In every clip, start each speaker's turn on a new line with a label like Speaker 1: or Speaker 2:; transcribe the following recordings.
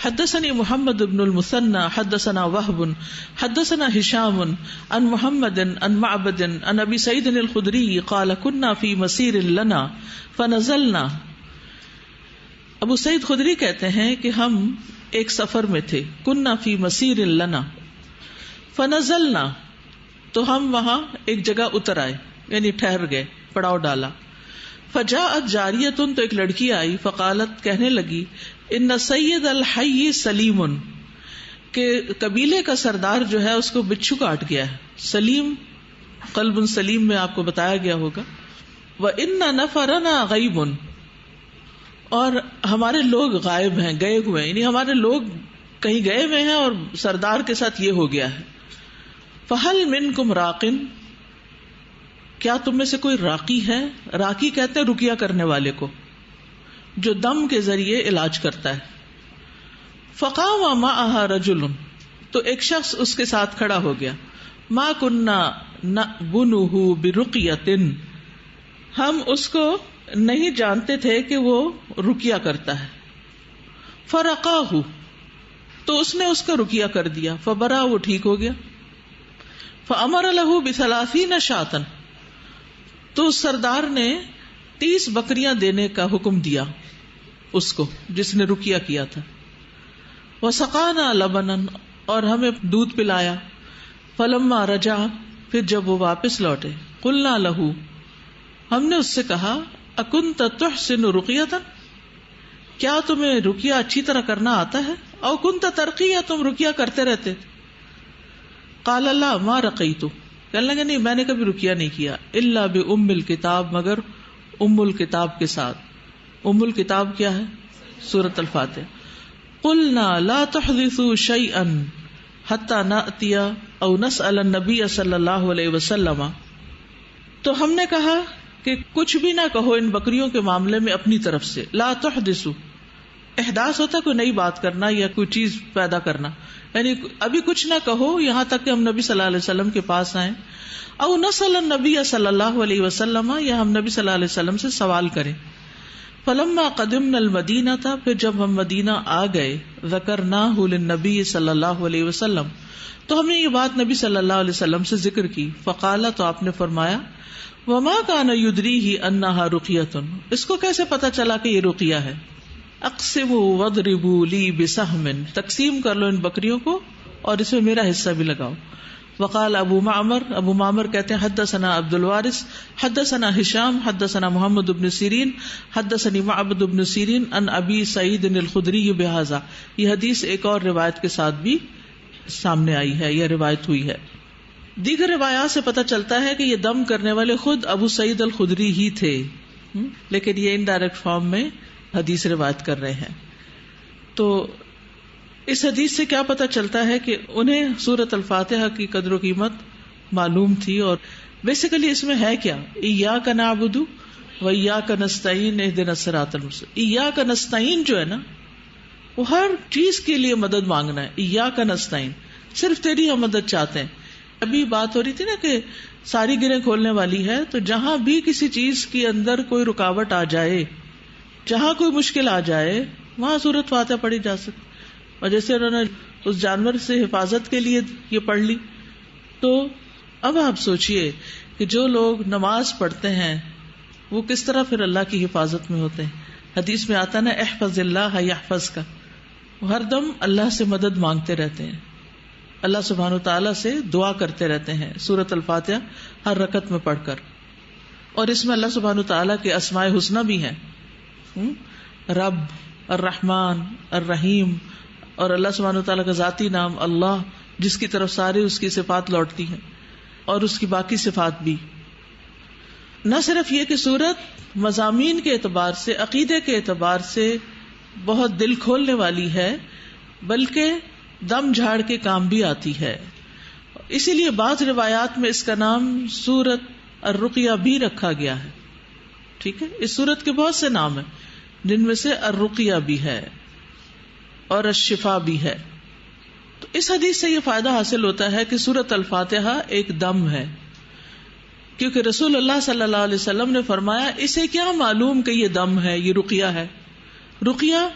Speaker 1: حدثني محمد بن المثنى حدثنا وهب حدثنا هشام عن محمد عن معبد عن ابي سعيد الخدري قال كنا في مسير لنا فنزلنا. ابو سعید خدری کہتے ہیں کہ ہم ایک سفر میں تھے. كنا في مسير لنا فنزلنا، تو ہم وہاں ایک جگہ اتر آئے، یعنی ٹھہر گئے، پڑاؤ ڈالا. فجاءت جاریۃ، تو ایک لڑکی آئی، فقالت، کہنے لگی، ان سید الحی سلیم، کہ قبیلے کا سردار جو ہے اس کو بچھو کاٹ گیا ہے. سلیم قلب سلیم میں آپ کو بتایا گیا ہوگا. وَإِنَّ نَفَرَنَا غَيْبٌ، اور ہمارے لوگ غائب ہیں، گئے ہوئے ہیں، یعنی ہمارے لوگ کہیں گئے ہوئے ہیں اور سردار کے ساتھ یہ ہو گیا ہے. فَهَلْ مِنْكُمْ رَاقٍ، کیا تم میں سے کوئی راقی ہے؟ راقی کہتے ہیں رقیہ کرنے والے کو، جو دم کے ذریعے علاج کرتا ہے. فقام معها رجل، تو ایک شخص اس کے ساتھ کھڑا ہو گیا. ما كنا نأبنه برقیۃ، ہم اس کو نہیں جانتے تھے کہ وہ رقیہ کرتا ہے. فرقاہ، تو اس نے اس کا رقیہ کر دیا. فبرا، وہ ٹھیک ہو گیا. فامر له ب30 شاۃ، تو سردار نے 30 بکریاں دینے کا حکم دیا اس کو جس نے رقیہ کیا تھا. وسقانا لبنا، اور ہمیں دودھ پلایا. فلما رجع، پھر جب وہ واپس لوٹے، قلنا له، ہم نے اس سے کہا، اکنت تحسن رقیۃ، کیا تمہیں رقیہ اچھی طرح کرنا آتا ہے؟ او کنت ترقی، یا تم رقیہ کرتے رہتے؟ قال لا ما رقیت، کہنے لگے نہیں میں نے کبھی رقیہ نہیں کیا. الا بام الکتاب، مگر ام الکتاب کے ساتھ. ام الکتاب کیا ہے؟ سورۃ الفاتحہ. قلنا لا تحدثوا شیئا حتی نأتی او نسأل النبی صلی اللہ علیہ وسلم، تو ہم نے کہا کہ کچھ بھی نہ کہو ان بکریوں کے معاملے میں اپنی طرف سے. لا تحدثوا، احداث ہوتا کوئی نئی بات کرنا یا کوئی چیز پیدا کرنا، یعنی ابھی کچھ نہ کہو یہاں تک کہ ہم نبی صلی اللہ علیہ وسلم کے پاس آئیں. او نسأل النبی صلی اللہ علیہ وسلم، یا ہم نبی صلی اللہ علیہ وسلم سے سوال کریں. فلما قدمنا المدینہ، تھا پھر جب ہم مدینہ آ گئے، ذکرناہ للنبی صلی اللہ علیہ وسلم، تو ہم نے یہ بات نبی صلی اللہ علیہ وسلم سے ذکر کی. فقال، تو آپ نے فرمایا، وما كان يدريه انها رقیۃ، اس کو کیسے پتا چلا کہ یہ رقیہ ہے؟ اقسموا واضربوا لي بسهم، تقسیم کر لو ان بکریوں کو اور اس میں میرا حصہ بھی لگاؤ. وقال ابو معمر کہتے ہیں، حدثنا عبد الوارث حدثنا ہشام حدثنا محمد بن سیرین حدثني معبد بن سیرین عن ابی سعید الخدری بهذا. یہ حدیث ایک اور روایت کے ساتھ بھی سامنے آئی ہے یا روایت ہوئی ہے. دیگر روایات سے پتہ چلتا ہے کہ یہ دم کرنے والے خود ابو سعید الخدری ہی تھے، لیکن یہ انڈائریکٹ فارم میں حدیث روایت کر رہے ہیں. تو اس حدیث سے کیا پتہ چلتا ہے کہ انہیں سورۃ الفاتحہ کی قدر و قیمت معلوم تھی. اور بیسیکلی اس میں ہے کیا؟ ایاک نعبد و ایاک نستعین اہدنا الصراط المستقیم. ایاک نستعین جو ہے نا، وہ ہر چیز کے لیے مدد مانگنا ہے. ایاک نستعین، صرف تیری ہم مدد چاہتے ہیں. ابھی بات ہو رہی تھی نا کہ ساری گرہیں کھولنے والی ہے، تو جہاں بھی کسی چیز کے اندر کوئی رکاوٹ آ جائے، جہاں کوئی مشکل آ جائے، وہاں سورۃ فاتحہ پڑھی جا سکتی. اور جیسے انہوں نے اس جانور سے حفاظت کے لیے یہ پڑھ لی، تو اب آپ سوچئے کہ جو لوگ نماز پڑھتے ہیں وہ کس طرح پھر اللہ کی حفاظت میں ہوتے ہیں. حدیث میں آتا نا، احفظ اللہ یحفظ کا، وہ ہر دم اللہ سے مدد مانگتے رہتے ہیں، اللہ سبحانہ وتعالیٰ سے دعا کرتے رہتے ہیں سورۃ الفاتحہ ہر رکعت میں پڑھ کر. اور اس میں اللہ سبحانہ وتعالیٰ کے اسماء حسنی بھی ہیں، رب، الرحمن، الرحیم، اور اللہ سبحانہ وتعالیٰ کا ذاتی نام اللہ، جس کی طرف سارے اس کی صفات لوٹتی ہیں، اور اس کی باقی صفات بھی. نہ صرف یہ کہ سورت مضامین کے اعتبار سے، عقیدے کے اعتبار سے بہت دل کھولنے والی ہے، بلکہ دم جھاڑ کے کام بھی آتی ہے. اسی لیے بعض روایات میں اس کا نام سورت الرقیہ بھی رکھا گیا ہے. ٹھیک ہے، اس سورت کے بہت سے نام ہیں جن میں سے الرقیہ بھی ہے اور الشفا بھی ہے. تو اس حدیث سے یہ فائدہ حاصل ہوتا ہے کہ سورۃ الفاتحہ ایک دم ہے، کیونکہ رسول اللہ صلی اللہ علیہ وسلم نے فرمایا، اسے کیا معلوم کہ یہ دم ہے، یہ رقیہ ہے. رقیہ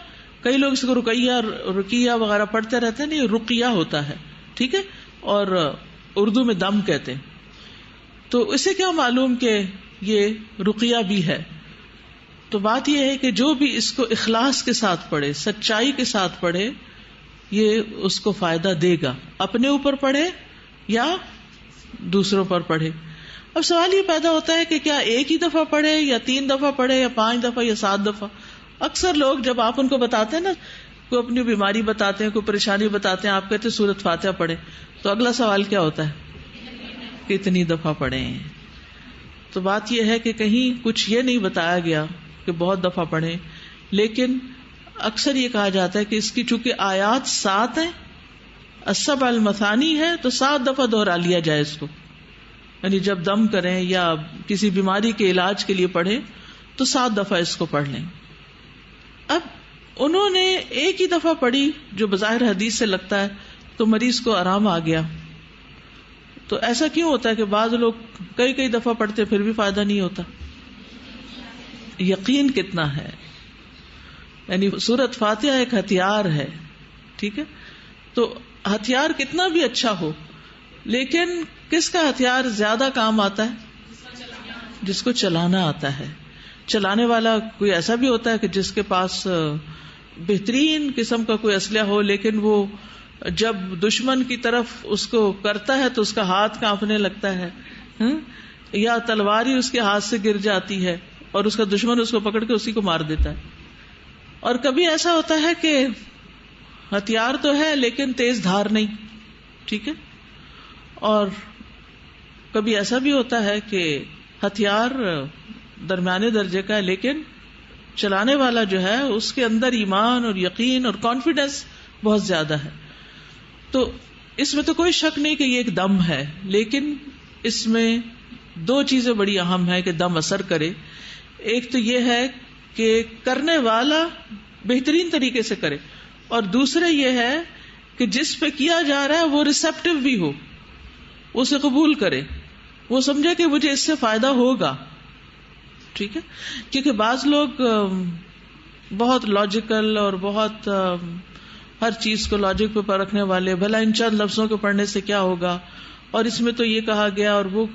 Speaker 1: کئی لوگ اس کو رقیہ وغیرہ پڑھتے رہتے ہیں، نہیں رقیہ ہوتا ہے، ٹھیک ہے، اور اردو میں دم کہتے ہیں. تو اسے کیا معلوم کہ یہ رقیہ بھی ہے؟ تو بات یہ ہے کہ جو بھی اس کو اخلاص کے ساتھ پڑھے، سچائی کے ساتھ پڑھے، یہ اس کو فائدہ دے گا، اپنے اوپر پڑھے یا دوسروں پر پڑھے. اب سوال یہ پیدا ہوتا ہے کہ کیا ایک ہی دفعہ پڑھے یا 3 دفعہ پڑھے یا 5 دفعہ یا 7 دفعہ؟ اکثر لوگ جب آپ ان کو بتاتے ہیں نا، کوئی اپنی بیماری بتاتے ہیں، کوئی پریشانی بتاتے ہیں، آپ کہتے ہیں سورۃ فاتحہ پڑھے، تو اگلا سوال کیا ہوتا ہے؟ کتنی دفعہ پڑھیں؟ تو بات یہ ہے کہ کہیں کچھ یہ نہیں بتایا گیا کہ بہت دفعہ پڑھیں، لیکن اکثر یہ کہا جاتا ہے کہ اس کی چونکہ آیات 7 ہیں، السبع المثانی ہے، تو 7 دفعہ دوہرا لیا جائے اس کو. یعنی جب دم کریں یا کسی بیماری کے علاج کے لیے پڑھیں تو 7 دفعہ اس کو پڑھ لیں. اب انہوں نے ایک ہی دفعہ پڑھی جو بظاہر حدیث سے لگتا ہے تو مریض کو آرام آ گیا. تو ایسا کیوں ہوتا ہے کہ بعض لوگ کئی دفعہ پڑھتے پھر بھی فائدہ نہیں ہوتا؟ یقین کتنا ہے. یعنی سورۃ فاتحہ ایک ہتھیار ہے، ٹھیک ہے، تو ہتھیار کتنا بھی اچھا ہو، لیکن کس کا ہتھیار زیادہ کام آتا ہے؟ جس کو چلانا آتا ہے. چلانے والا کوئی ایسا بھی ہوتا ہے کہ جس کے پاس بہترین قسم کا کوئی اسلحہ ہو، لیکن وہ جب دشمن کی طرف اس کو کرتا ہے تو اس کا ہاتھ کانپنے لگتا ہے، یا تلوار ہی اس کے ہاتھ سے گر جاتی ہے اور اس کا دشمن اس کو پکڑ کے اسی کو مار دیتا ہے. اور کبھی ایسا ہوتا ہے کہ ہتھیار تو ہے لیکن تیز دھار نہیں، ٹھیک ہے. اور کبھی ایسا بھی ہوتا ہے کہ ہتھیار درمیانے درجے کا ہے لیکن چلانے والا جو ہے اس کے اندر ایمان اور یقین اور کانفیڈنس بہت زیادہ ہے. تو اس میں تو کوئی شک نہیں کہ یہ ایک دم ہے، لیکن اس میں 2 چیزیں بڑی اہم ہے کہ دم اثر کرے. ایک تو یہ ہے کہ کرنے والا بہترین طریقے سے کرے، اور دوسرے یہ ہے کہ جس پہ کیا جا رہا ہے وہ ریسیپٹیو بھی ہو، اسے قبول کرے، وہ سمجھے کہ مجھے اس سے فائدہ ہوگا، ٹھیک ہے. کیونکہ بعض لوگ بہت لاجیکل اور بہت ہر چیز کو لاجک پہ پرکھنے والے، بھلا ان چند لفظوں کو پڑھنے سے کیا ہوگا، اور اس میں تو یہ کہا گیا اور وہ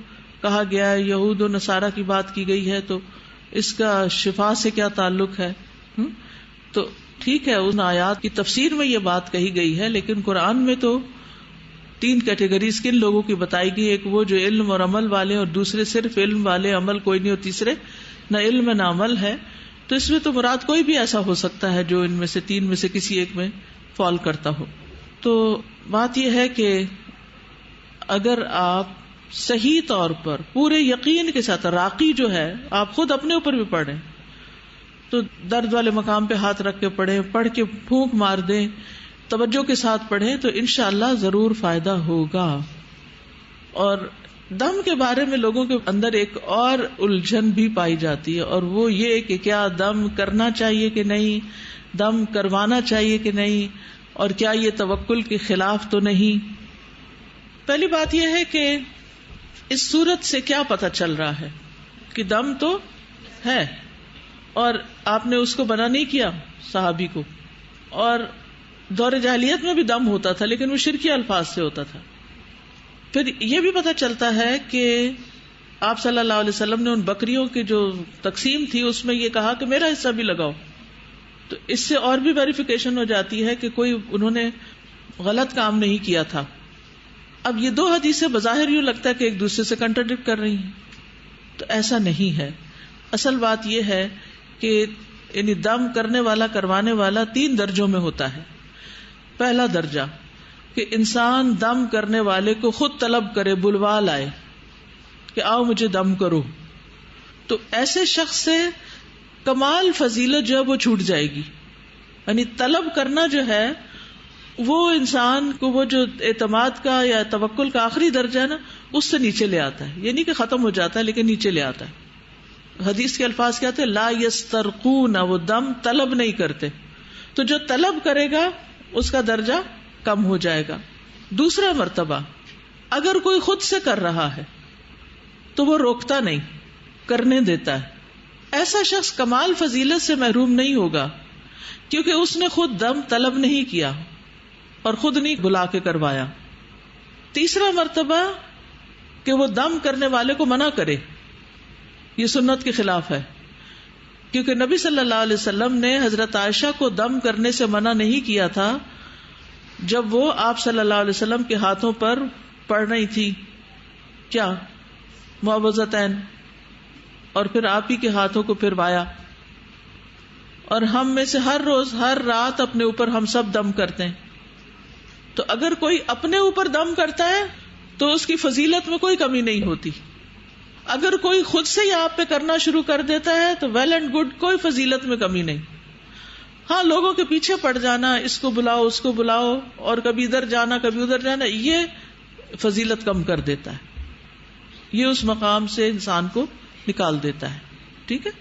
Speaker 1: کہا گیا ہے، یہود و نصارہ کی بات کی گئی ہے، تو اس کا شفا سے کیا تعلق ہے؟ تو ٹھیک ہے، ان آیات کی تفسیر میں یہ بات کہی گئی ہے، لیکن قرآن میں تو 3 کیٹیگریز کن لوگوں کی بتائی گئی. ایک وہ جو علم اور عمل والے، اور دوسرے صرف علم والے، عمل کوئی نہیں، اور تیسرے نہ علم نہ عمل ہے. تو اس میں تو مراد کوئی بھی ایسا ہو سکتا ہے جو ان میں سے 3 میں سے کسی ایک میں فال کرتا ہو. تو بات یہ ہے کہ اگر آپ صحیح طور پر پورے یقین کے ساتھ، راقی جو ہے آپ خود اپنے اوپر بھی پڑھیں تو درد والے مقام پہ ہاتھ رکھ کے پڑھیں، پڑھ کے پھونک مار دیں، توجہ کے ساتھ پڑھیں تو انشاءاللہ ضرور فائدہ ہوگا. اور دم کے بارے میں لوگوں کے اندر ایک اور الجھن بھی پائی جاتی ہے، اور وہ یہ کہ کیا دم کرنا چاہیے کہ نہیں، دم کروانا چاہیے کہ نہیں، اور کیا یہ توکل کے خلاف تو نہیں. پہلی بات یہ ہے کہ اس صورت سے کیا پتہ چل رہا ہے کہ دم تو ہے، اور آپ نے اس کو منع نہیں کیا صحابی کو. اور دور جاہلیت میں بھی دم ہوتا تھا لیکن وہ شرکی الفاظ سے ہوتا تھا. پھر یہ بھی پتہ چلتا ہے کہ آپ صلی اللہ علیہ وسلم نے ان بکریوں کی جو تقسیم تھی اس میں یہ کہا کہ میرا حصہ بھی لگاؤ. تو اس سے اور بھی ویریفیکیشن ہو جاتی ہے کہ کوئی انہوں نے غلط کام نہیں کیا تھا. اب یہ 2 حدیثیں بظاہر یوں لگتا ہے کہ ایک دوسرے سے کنٹراڈکٹ کر رہی ہیں، تو ایسا نہیں ہے. اصل بات یہ ہے کہ یعنی دم کرنے والا، کروانے والا 3 درجوں میں ہوتا ہے. پہلا درجہ کہ انسان دم کرنے والے کو خود طلب کرے، بلوا لائے کہ آؤ مجھے دم کرو. تو ایسے شخص سے کمال فضیلت جو ہے وہ چھوٹ جائے گی. یعنی طلب کرنا جو ہے وہ انسان کو وہ جو اعتماد کا یا توکل کا آخری درجہ ہے نا، اس سے نیچے لے آتا ہے. یہ نہیں کہ ختم ہو جاتا ہے لیکن نیچے لے آتا ہے. حدیث کے الفاظ کیا تھے؟ لا یسترقون، وہ دم طلب نہیں کرتے. تو جو طلب کرے گا اس کا درجہ کم ہو جائے گا. دوسرا مرتبہ اگر کوئی خود سے کر رہا ہے تو وہ روکتا نہیں، کرنے دیتا ہے. ایسا شخص کمال فضیلت سے محروم نہیں ہوگا کیونکہ اس نے خود دم طلب نہیں کیا اور خود نہیں بلا کے کروایا. تیسرا مرتبہ کہ وہ دم کرنے والے کو منع کرے، یہ سنت کے خلاف ہے، کیونکہ نبی صلی اللہ علیہ وسلم نے حضرت عائشہ کو دم کرنے سے منع نہیں کیا تھا جب وہ آپ صلی اللہ علیہ وسلم کے ہاتھوں پر پڑ رہی تھی، کیا معوذتین، اور پھر آپ ہی کے ہاتھوں کو پھروایا. اور ہم میں سے ہر روز ہر رات اپنے اوپر ہم سب دم کرتے ہیں. تو اگر کوئی اپنے اوپر دم کرتا ہے تو اس کی فضیلت میں کوئی کمی نہیں ہوتی. اگر کوئی خود سے ہی آپ پہ کرنا شروع کر دیتا ہے تو ویل اینڈ گڈ، کوئی فضیلت میں کمی نہیں. ہاں، لوگوں کے پیچھے پڑ جانا، اس کو بلاؤ اس کو بلاؤ، اور کبھی ادھر جانا کبھی ادھر جانا، یہ فضیلت کم کر دیتا ہے، یہ اس مقام سے انسان کو نکال دیتا ہے. ٹھیک ہے.